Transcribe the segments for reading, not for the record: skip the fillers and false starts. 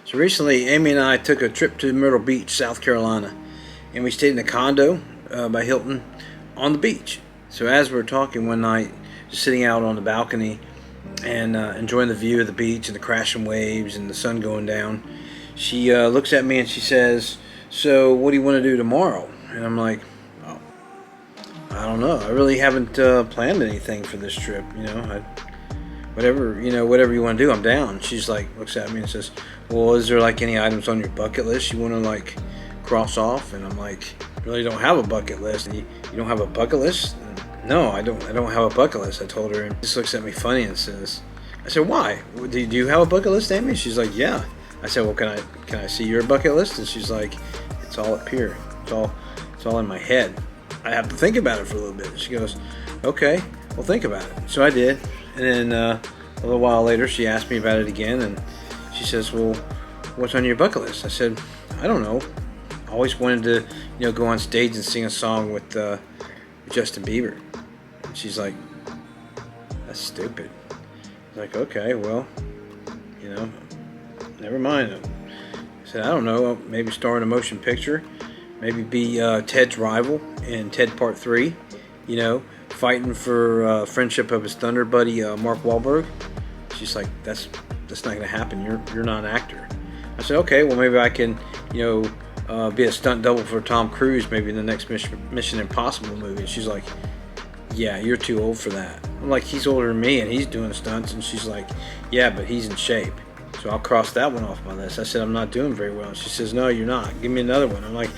So recently, Amy and I took a trip to Myrtle Beach, South Carolina, and we stayed in a condo by Hilton on the beach. So as we were talking one night, just sitting out on the balcony and enjoying the view of the beach and the crashing waves and the sun going down, she looks at me and she says, "So what do you want to do tomorrow?" And I'm like, "Oh, I don't know. I really haven't planned anything for this trip. Whatever you want to do, I'm down." She's like, looks at me and says, "Well, is there like any items on your bucket list you want to like cross off?" And I'm like, "I really don't have a bucket list." You don't have a bucket list? No, I don't have a bucket list, I told her. And she just looks at me funny and says, I said, "Why? Do you have a bucket list, Amy?" She's like, "Yeah." I said, "Well, can I see your bucket list?" And she's like, "It's all up here. It's all in my head. I have to think about it for a little bit." And she goes, "Okay, well, think about it." So I did. And then a little while later, she asked me about it again, and she says, "Well, what's on your bucket list?" I said, "I don't know. I always wanted to, go on stage and sing a song with Justin Bieber." And she's like, "That's stupid." I was like, "Okay, well, never mind." I said, "I don't know. Maybe star in a motion picture. Maybe be Ted's rival in Ted Part 3. Fighting for friendship of his thunder buddy Mark Wahlberg." She's like, "That's not gonna happen. You're not an actor." I said, "Okay, well maybe I can be a stunt double for Tom Cruise maybe in the next Mission Impossible movie." And she's like, "Yeah, you're too old for that." I'm like, "He's older than me and he's doing stunts." And she's like, "Yeah, but he's in shape." So I'll cross that one off my list. I said, "I'm not doing very well." And she says, "No, you're not. Give me another one." I'm like,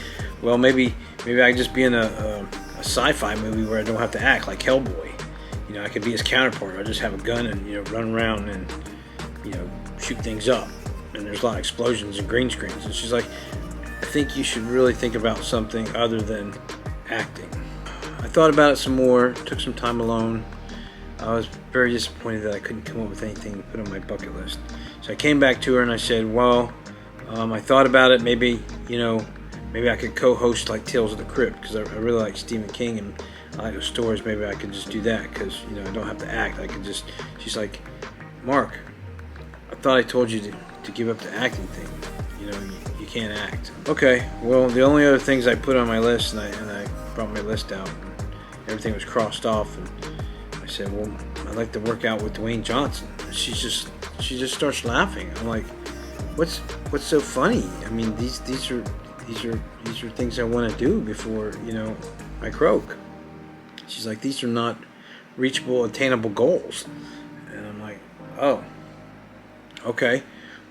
"Well, maybe I can just be in a sci-fi movie where I don't have to act, like Hellboy. I could be his counterpart. I just have a gun and run around and shoot things up. And there's a lot of explosions and green screens." And she's like, "I think you should really think about something other than acting." I thought about it some more. Took some time alone. I was very disappointed that I couldn't come up with anything to put on my bucket list. So I came back to her and I said, "Well, I thought about it. Maybe I could co-host like Tales of the Crypt because I really like Stephen King and I like those stories. Maybe I could just do that because I don't have to act. I could just." She's like, "Mark, I thought I told you to give up the acting thing. You can't act." Okay, well, the only other things I put on my list, and I brought my list out, and everything was crossed off, and I said, "Well, I'd like to work out with Dwayne Johnson." And she just starts laughing. I'm like, "What's so funny? I mean, these are things I want to do before I croak." She's like, "These are not reachable, attainable goals." And I'm like, "Oh, okay.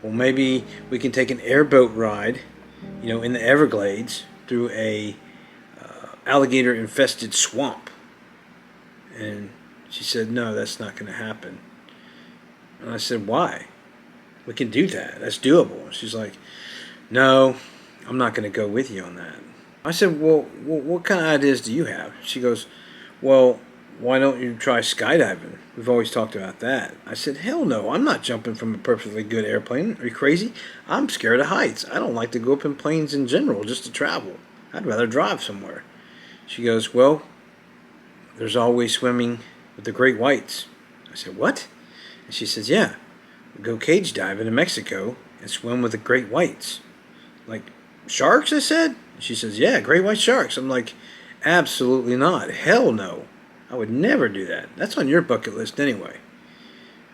Well, maybe we can take an airboat ride, in the Everglades through a alligator-infested swamp." And she said, "No, that's not going to happen." And I said, "Why? We can do that. That's doable." And she's like, "No, I'm not going to go with you on that." I said, "Well, what kind of ideas do you have?" She goes, "Well, why don't you try skydiving? We've always talked about that." I said, "Hell no, I'm not jumping from a perfectly good airplane. Are you crazy? I'm scared of heights. I don't like to go up in planes in general just to travel. I'd rather drive somewhere." She goes, "Well, there's always swimming with the great whites." I said, "What?" And she says, "Yeah, go cage diving in Mexico and swim with the great whites." Like, sharks, I said. She says, "Yeah, great white sharks." I'm like, "Absolutely not. Hell no. I would never do that. That's on your bucket list anyway."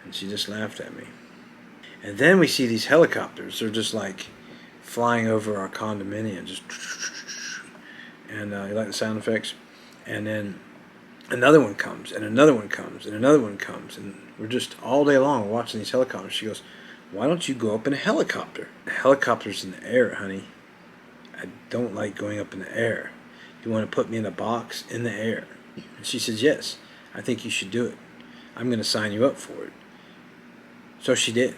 And she just laughed at me. And then we see these helicopters. They're just like flying over our condominium. Just and you like the sound effects? And then another one comes, and another one comes, and another one comes. And we're just all day long watching these helicopters. She goes, "Why don't you go up in a helicopter?" "A helicopter's in the air, honey. I don't like going up in the air. You want to put me in a box in the air?" And she says, "Yes, I think you should do it. I'm going to sign you up for it." So she did.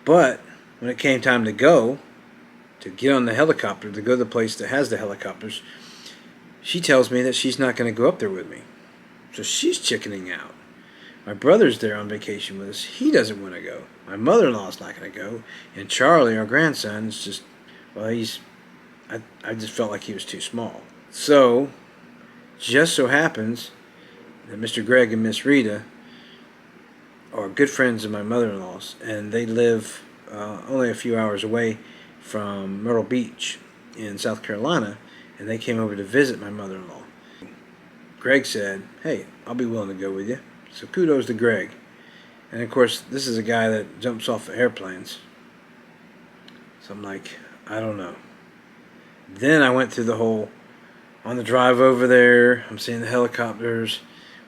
But when it came time to get on the helicopter, to go to the place that has the helicopters, she tells me that she's not going to go up there with me. So she's chickening out. My brother's there on vacation with us. He doesn't want to go. My mother-in-law's not going to go. And Charlie, our grandson, is just, well, I just felt like he was too small. So, just so happens that Mr. Greg and Miss Rita are good friends of my mother-in-law's, and they live only a few hours away from Myrtle Beach in South Carolina, and they came over to visit my mother-in-law. Greg said, "Hey, I'll be willing to go with you." So kudos to Greg. And of course, this is a guy that jumps off of airplanes. So I'm like, I don't know. Then I went through the whole, on the drive over there, I'm seeing the helicopters.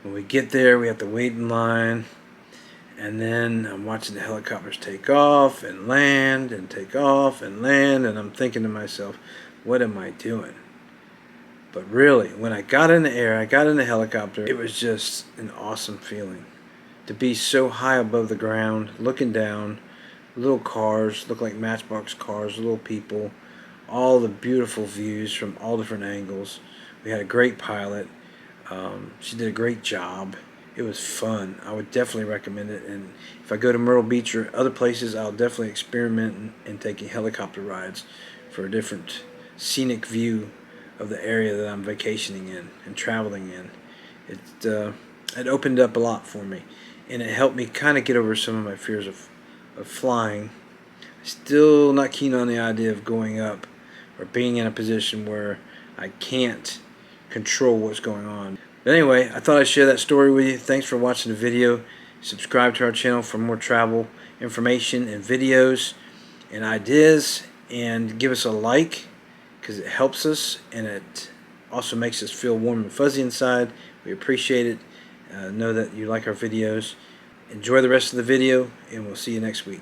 When we get there, we have to wait in line. And then I'm watching the helicopters take off and land and take off and land. And I'm thinking to myself, what am I doing? But really, when I got in the air, I got in the helicopter, it was just an awesome feeling. To be so high above the ground, looking down, little cars, look like matchbox cars, little people, all the beautiful views from all different angles. We had a great pilot. She did a great job. It was fun. I would definitely recommend it. And if I go to Myrtle Beach or other places, I'll definitely experiment in taking helicopter rides for a different scenic view of the area that I'm vacationing in and traveling in. It opened up a lot for me, and it helped me kind of get over some of my fears of flying. Still not keen on the idea of going up or being in a position where I can't control what's going on. But anyway, I thought I'd share that story with you. Thanks for watching the video. Subscribe to our channel for more travel information and videos and ideas, and give us a like, because it helps us and it also makes us feel warm and fuzzy inside. We appreciate it. Know that you like our videos. Enjoy the rest of the video, and we'll see you next week.